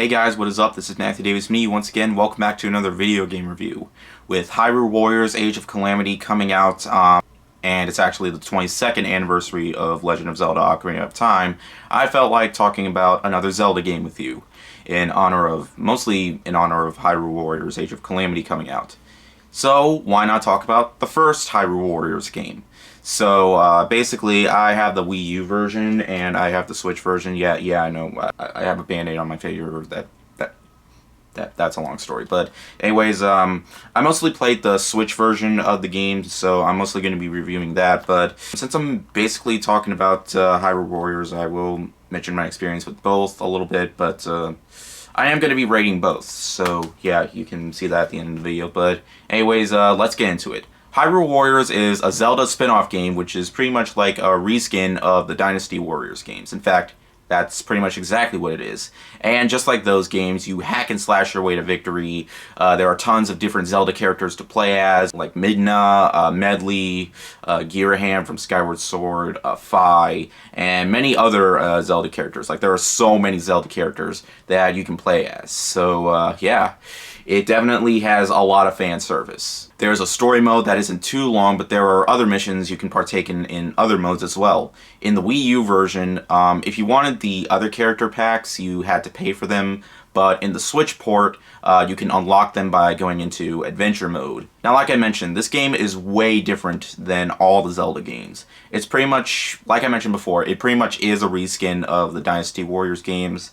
Hey guys, what is up? This is Matthew Davis, me once again. Welcome back to another video game review. With Hyrule Warriors Age of Calamity coming out, and it's actually the 22nd anniversary of Legend of Zelda Ocarina of Time, I felt like talking about another Zelda game with you, mostly in honor of Hyrule Warriors Age of Calamity coming out. So, why not talk about the first Hyrule Warriors game? So, basically, I have the Wii U version, and I have the Switch version. Yeah, I know, I have a Band-Aid on my finger. That's a long story. But, anyways, I mostly played the Switch version of the game, so I'm mostly going to be reviewing that. But, since I'm basically talking about Hyrule Warriors, I will mention my experience with both a little bit, but, I am going to be rating both, so yeah, you can see that at the end of the video. But anyways, let's get into it. Hyrule Warriors is a Zelda spin-off game, which is pretty much like a reskin of the Dynasty Warriors games. In fact, that's pretty much exactly what it is. And just like those games, you hack and slash your way to victory. There are tons of different Zelda characters to play as, like Midna, Medley, Girahim from Skyward Sword, Fi, and many other Zelda characters. Like, there are so many Zelda characters that you can play as. So, yeah. It definitely has a lot of fan service. There's a story mode that isn't too long, but there are other missions you can partake in other modes as well. In the Wii U version, if you wanted the other character packs, you had to pay for them, but in the Switch port, you can unlock them by going into Adventure mode. Now, like I mentioned, this game is way different than all the Zelda games. It's pretty much, like I mentioned before, it pretty much is a reskin of the Dynasty Warriors games.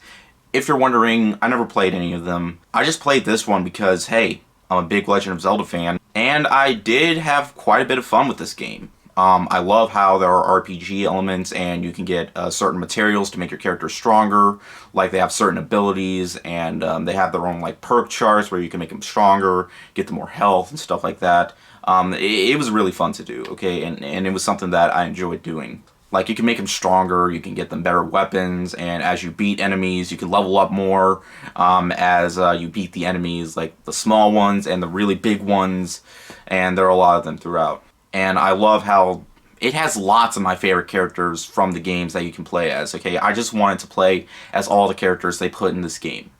If you're wondering, I never played any of them. I just played this one because, hey, I'm a big Legend of Zelda fan, and I did have quite a bit of fun with this game. I love how there are RPG elements, and you can get certain materials to make your character stronger, like they have certain abilities, and they have their own like perk charts where you can make them stronger, get them more health, and stuff like that. It was really fun to do, okay, and it was something that I enjoyed doing. Like, you can make them stronger, you can get them better weapons, and as you beat enemies, you can level up more as you beat the enemies, like the small ones and the really big ones, and there are a lot of them throughout. And I love how it has lots of my favorite characters from the games that you can play as, okay? I just wanted to play as all the characters they put in this game.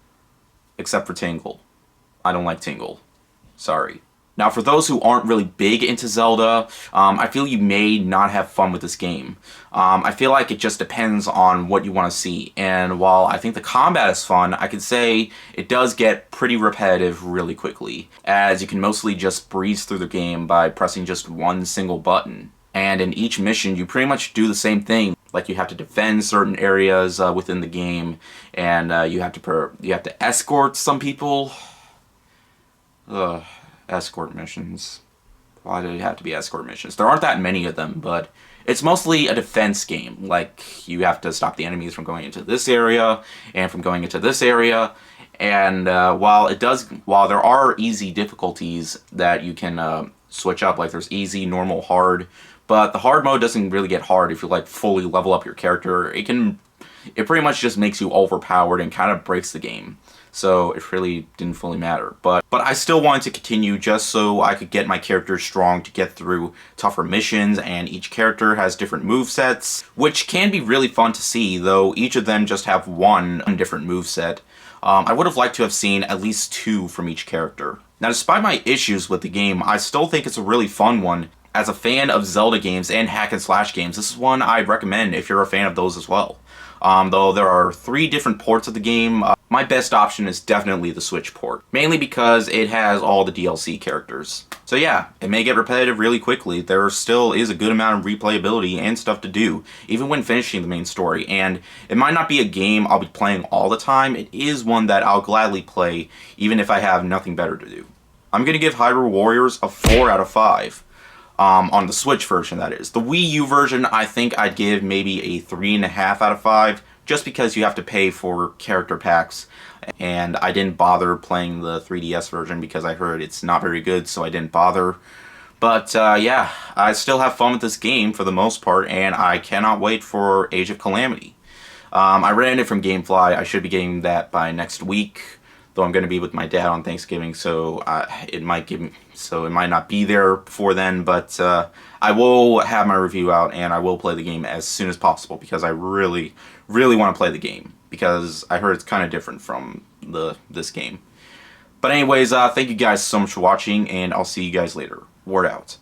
Except for Tingle. I don't like Tingle. Sorry. Now, for those who aren't really big into Zelda, I feel you may not have fun with this game. I feel like it just depends on what you want to see. And while I think the combat is fun, I could say it does get pretty repetitive really quickly, as you can mostly just breeze through the game by pressing just one single button. And in each mission, you pretty much do the same thing. Like, you have to defend certain areas within the game, and you have to escort some people. Ugh. Escort missions. Why did it have to be escort missions? There aren't that many of them, but it's mostly a defense game. Like, you have to stop the enemies from going into this area and from going into this area. And while there are easy difficulties that you can switch up, like there's easy, normal, hard, but the hard mode doesn't really get hard if you like fully level up your character. It pretty much just makes you overpowered and kind of breaks the game. So it really didn't fully matter. But I still wanted to continue just so I could get my character strong to get through tougher missions, and each character has different movesets, which can be really fun to see, though each of them just have one different moveset. I would have liked to have seen at least two from each character. Now, despite my issues with the game, I still think it's a really fun one. As a fan of Zelda games and hack and slash games, this is one I'd recommend if you're a fan of those as well. Though there are 3 different ports of the game, my best option is definitely the Switch port, mainly because it has all the DLC characters. So yeah, it may get repetitive really quickly. There still is a good amount of replayability and stuff to do, even when finishing the main story, and it might not be a game I'll be playing all the time. It is one that I'll gladly play, even if I have nothing better to do. I'm going to give Hyrule Warriors a 4 out of 5. On the Switch version, that is. The Wii U version, I think I'd give maybe a 3.5 out of 5, just because you have to pay for character packs, and I didn't bother playing the 3DS version because I heard it's not very good, so I didn't bother. But yeah, I still have fun with this game for the most part, and I cannot wait for Age of Calamity. I rented it from Gamefly. I should be getting that by next week. Though I'm going to be with my dad on Thanksgiving, so it might not be there before then, but I will have my review out, and I will play the game as soon as possible, because I really, really want to play the game, because I heard it's kind of different from this game. But anyways, thank you guys so much for watching, and I'll see you guys later. Word out.